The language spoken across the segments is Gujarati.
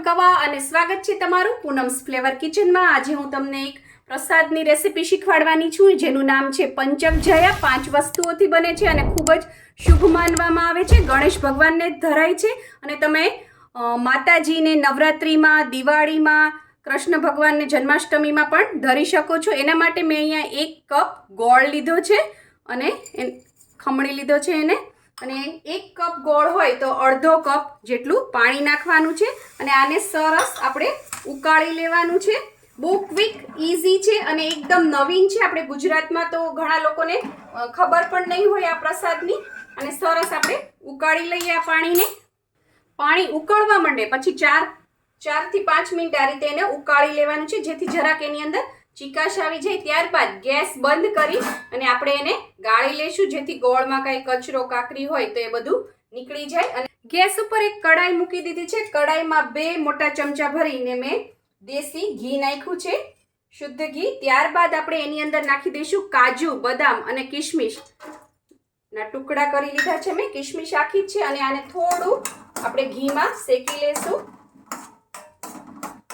કવા અને સ્વાગત છે તમારું પૂનમ્સ ફ્લેવર કિચનમાં। આજે હું તમને એક પ્રસાદની રેસીપી શીખવાડવાની છું જેનું નામ છે પંચક જયા। 5 વસ્તુઓથી બને છે અને ખૂબ જ શુભ માનવામાં આવે છે। ગણેશ ભગવાનને ધરાય છે અને તમે માતાજીને નવરાત્રિમાં, દિવાળીમાં, કૃષ્ણ ભગવાનને જન્માષ્ટમીમાં પણ ધરી શકો છો। એના માટે મેં અહીંયા 1 કપ ગોળ લીધો છે અને ખમણી લીધો છે એને, અને 1 કપ ગોળ હોય તો અડધો કપ જેટલું પાણી નાખવાનું છે અને આને સરસ આપણે ઉકાળી લેવાનું છે। બહુ ક્વિક ઇઝી છે અને એકદમ નવીન છે। આપણે ગુજરાતમાં તો ઘણા લોકોને ખબર પણ નહીં હોય આ પ્રસાદની। અને સરસ આપણે ઉકાળી લઈએ આ પાણીને। પાણી ઉકળવા માંડે પછી 4 થી 5 મિનિટ આ રીતે એને ઉકાળી લેવાનું છે જેથી જરાક એની અંદર ચીકાશ આવી જાય। ત્યારબાદ ગેસ બંધ કરી અને આપણે એને ગાળી લેશું જેથી ગોળમાં કઈ કચરો કાકરી હોય તો એ બધું નીકળી જાય। અને ગેસ ઉપર એક કડાઈ મૂકી દીધી છે। કડાઈમાં 2 મોટા ચમચા ભરીને મેં દેશી ઘી નાખ્યું છે, શુદ્ધ ઘી। ત્યારબાદ આપણે એની અંદર નાખી દઈશું કાજુ, બદામ અને કિશમિશ ના ટુકડા કરી લીધા છે મેં। કિશમિશ આખી જ છે અને આને થોડું આપણે ઘીમાં શેકી લેશું।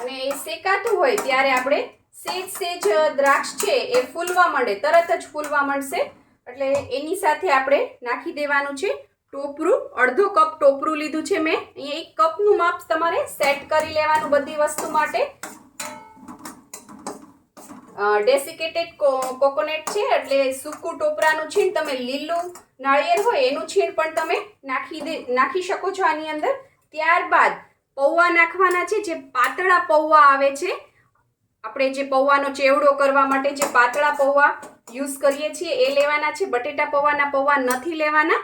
અને એ શેકાતું હોય ત્યારે આપણે સેજ દ્રાક્ષ છે એ ફૂલવા માંડે, તરત જ ફૂલવા માંડશે એટલે એની સાથે આપણે નાખી દેવાનું છે ટોપરું। અડધો કપ ટોપરું લીધું છે મેં। અહીંયા 1 કપનું માપ તમારે સેટ કરી લેવાનું બધી વસ્તુ માટે। ડેસિકેટેડ કોકોનટ છે એટલે સૂકું ટોપરાનું છીણ, તમે લીલું નાળિયેર હોય એનું છીણ પણ તમે નાખી શકો છો આની અંદર। ત્યારબાદ પૌવા નાખવાના છે, જે પાતળા પૌવા આવે છે। આપણે જે પૌવાનો ચેવડો કરવા માટે જે પાતળા પૌવા યુઝ કરીએ છીએ એ લેવાના છે। બટેટા પૌવાના પૌવા નથી લેવાના,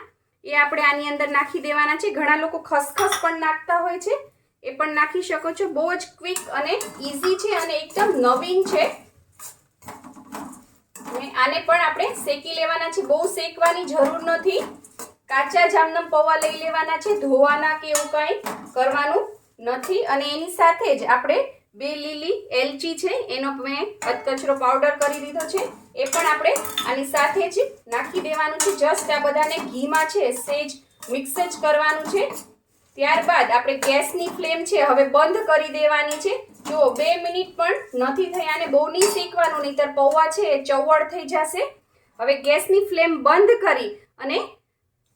એ આપણે આની અંદર નાખી દેવાના છે। ઘણા લોકો ખસખસ પણ નાખતા હોય છે, એ પણ નાખી શકો છો। બહુ જ ક્વિક અને ઇઝી છે અને એકદમ નવીન છે। અને આને પણ આપણે શેકી લેવાના છે, બહુ શેકવાની જરૂર નથી। કાચા જામનમ પૌવા લઈ લેવાના છે, ધોવાના કે એવું કંઈ કરવાનું નથી। અને એની સાથે જ આપણે 2 લીલી એલચી છે એનો મેં અધકચરો પાવડર કરી દીધો છે, એ પણ આપણે આની સાથે જ નાખી દેવાનું છે। જસ્ટ આ બધાને ઘીમાં છે સેજ મિક્સ જ કરવાનું છે। ત્યારબાદ આપણે ગેસની ફ્લેમ છે હવે બંધ કરી દેવાની છે। જો 2 મિનિટ પણ નથી થઈ, આને બહુ નહીં શેકવાનું નહીંતર પૌવા છે એ ચવડ થઈ જશે। હવે ગેસની ફ્લેમ બંધ કરી અને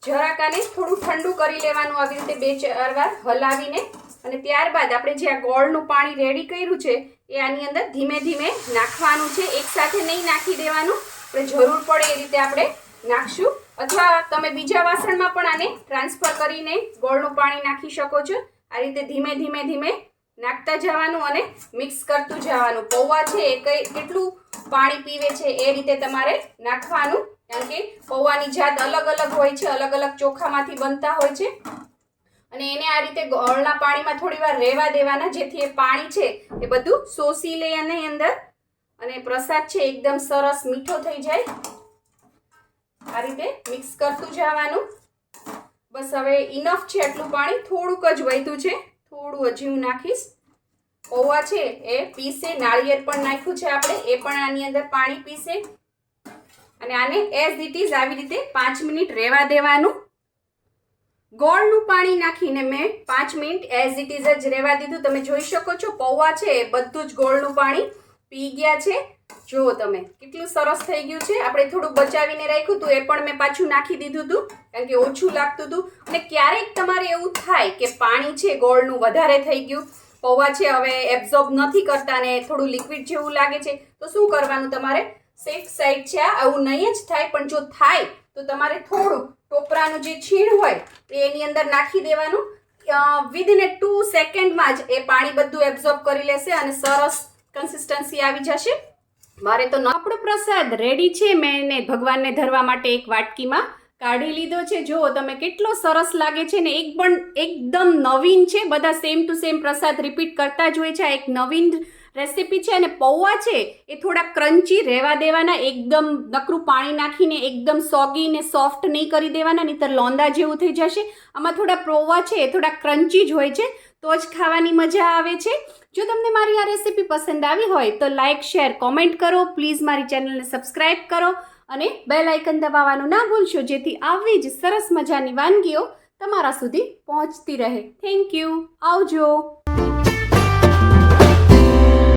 જરાક આને થોડું ઠંડુ કરી લેવાનું, આવી રીતે 2-4 વાર હલાવીને। અને ત્યારબાદ આપણે જે આ ગોળનું પાણી રેડી કર્યું છે એ આની અંદર ધીમે ધીમે નાખવાનું છે, એકસાથે નહીં નાખી દેવાનું। આપણે જરૂર પડે એ રીતે આપણે નાખશું, અથવા તમે બીજા વાસણમાં પણ આને ટ્રાન્સફર કરીને ગોળનું પાણી નાખી શકો છો। આ રીતે ધીમે ધીમે નાખતા જવાનું અને મિક્સ કરતું જવાનું। પૌવા છે એ કેટલું પાણી પીવે છે એ રીતે તમારે નાખવાનું, કારણ કે પૌવાની જાત અલગ અલગ હોય છે, અલગ અલગ ચોખામાંથી બનતા હોય છે। અને એને આ રીતે ગોળના પાણીમાં થોડી વાર રહેવા દેવાના જેથી એ પાણી છે એ બધું શોષી લે આની અંદર અને પ્રસાદ છે એકદમ સરસ મીઠો થઈ જાય। આ રીતે મિક્સ કરતું જવાનું। બસ હવે ઇનફ છે આટલું પાણી, થોડુંક જ વધ્યું છે, થોડું હજી હું નાખીશ। પૌવા છે એ પીસે, નાળિયેર પણ નાખ્યું છે આપણે, એ પણ આની અંદર પાણી પીસે। અને આને એઝ ઇટ ઇઝ આવી રીતે 5 મિનિટ રહેવા દેવાનું। ગોળનું પાણી નાખીને મેં 5 મિનિટ એઝ ઇટ ઇઝ જ રહેવા દીધું। તમે જોઈ શકો છો પૌવા છે એ બધું જ ગોળનું પાણી પી ગયા છે। જુઓ તમે કેટલું સરસ થઈ ગયું છે। આપણે થોડું બચાવીને રાખ્યું હતું, એ પણ મેં પાછું નાખી દીધું હતું કારણ કે ઓછું લાગતું હતું। અને ક્યારેક તમારે એવું થાય કે પાણી છે ગોળનું વધારે થઈ ગયું, પૌવા છે હવે એબ્ઝોર્બ નથી કરતા ને થોડું લિક્વિડ જેવું લાગે છે, તો શું કરવાનું તમારે? સેફ સાઈડ છે આવું નહીં જ થાય, પણ જો થાય તો તમારે થોડું ટોપરાનું જે છીણ હોય એની અંદર નાખી દેવાનું। વિધિન 2 સેકન્ડમાં જ એ પાણી બધું એબ્ઝોર્બ કરી લેશે અને સરસ કન્સિસ્ટન્સી આવી જશે। મારે તો આપણો પ્રસાદ રેડી છે। મેં એને ભગવાનને ધરવા માટે એક વાટકીમાં કાઢી લીધો છે। જુઓ તમે કેટલો સરસ લાગે છે ને એકદમ નવીન છે। બધા same to same Prasad repeat કરતા જ હોય છે, આ એક નવીન રેસીપી છે। અને પૌવા છે એ થોડા ક્રન્ચી રહેવા દેવાના, એકદમ નકરું પાણી નાખીને એકદમ સોગી ને સોફ્ટ નહીં કરી દેવાના, નહીંતર લોંદા જેવું થઈ જશે। આમાં થોડા પૌવા છે એ થોડા ક્રન્ચી જ હોય છે તો જ ખાવાની મજા આવે છે। જો તમને મારી આ રેસીપી પસંદ આવી હોય તો લાઇક, શેર, કોમેન્ટ કરો। પ્લીઝ મારી ચેનલને સબસ્ક્રાઈબ કરો અને બેલ આઇકન દબાવવાનું ના ભૂલશો જેથી આવી જ સરસ મજાની વાનગીઓ તમારા સુધી પહોંચતી રહે। થેન્ક યુ, આવજો।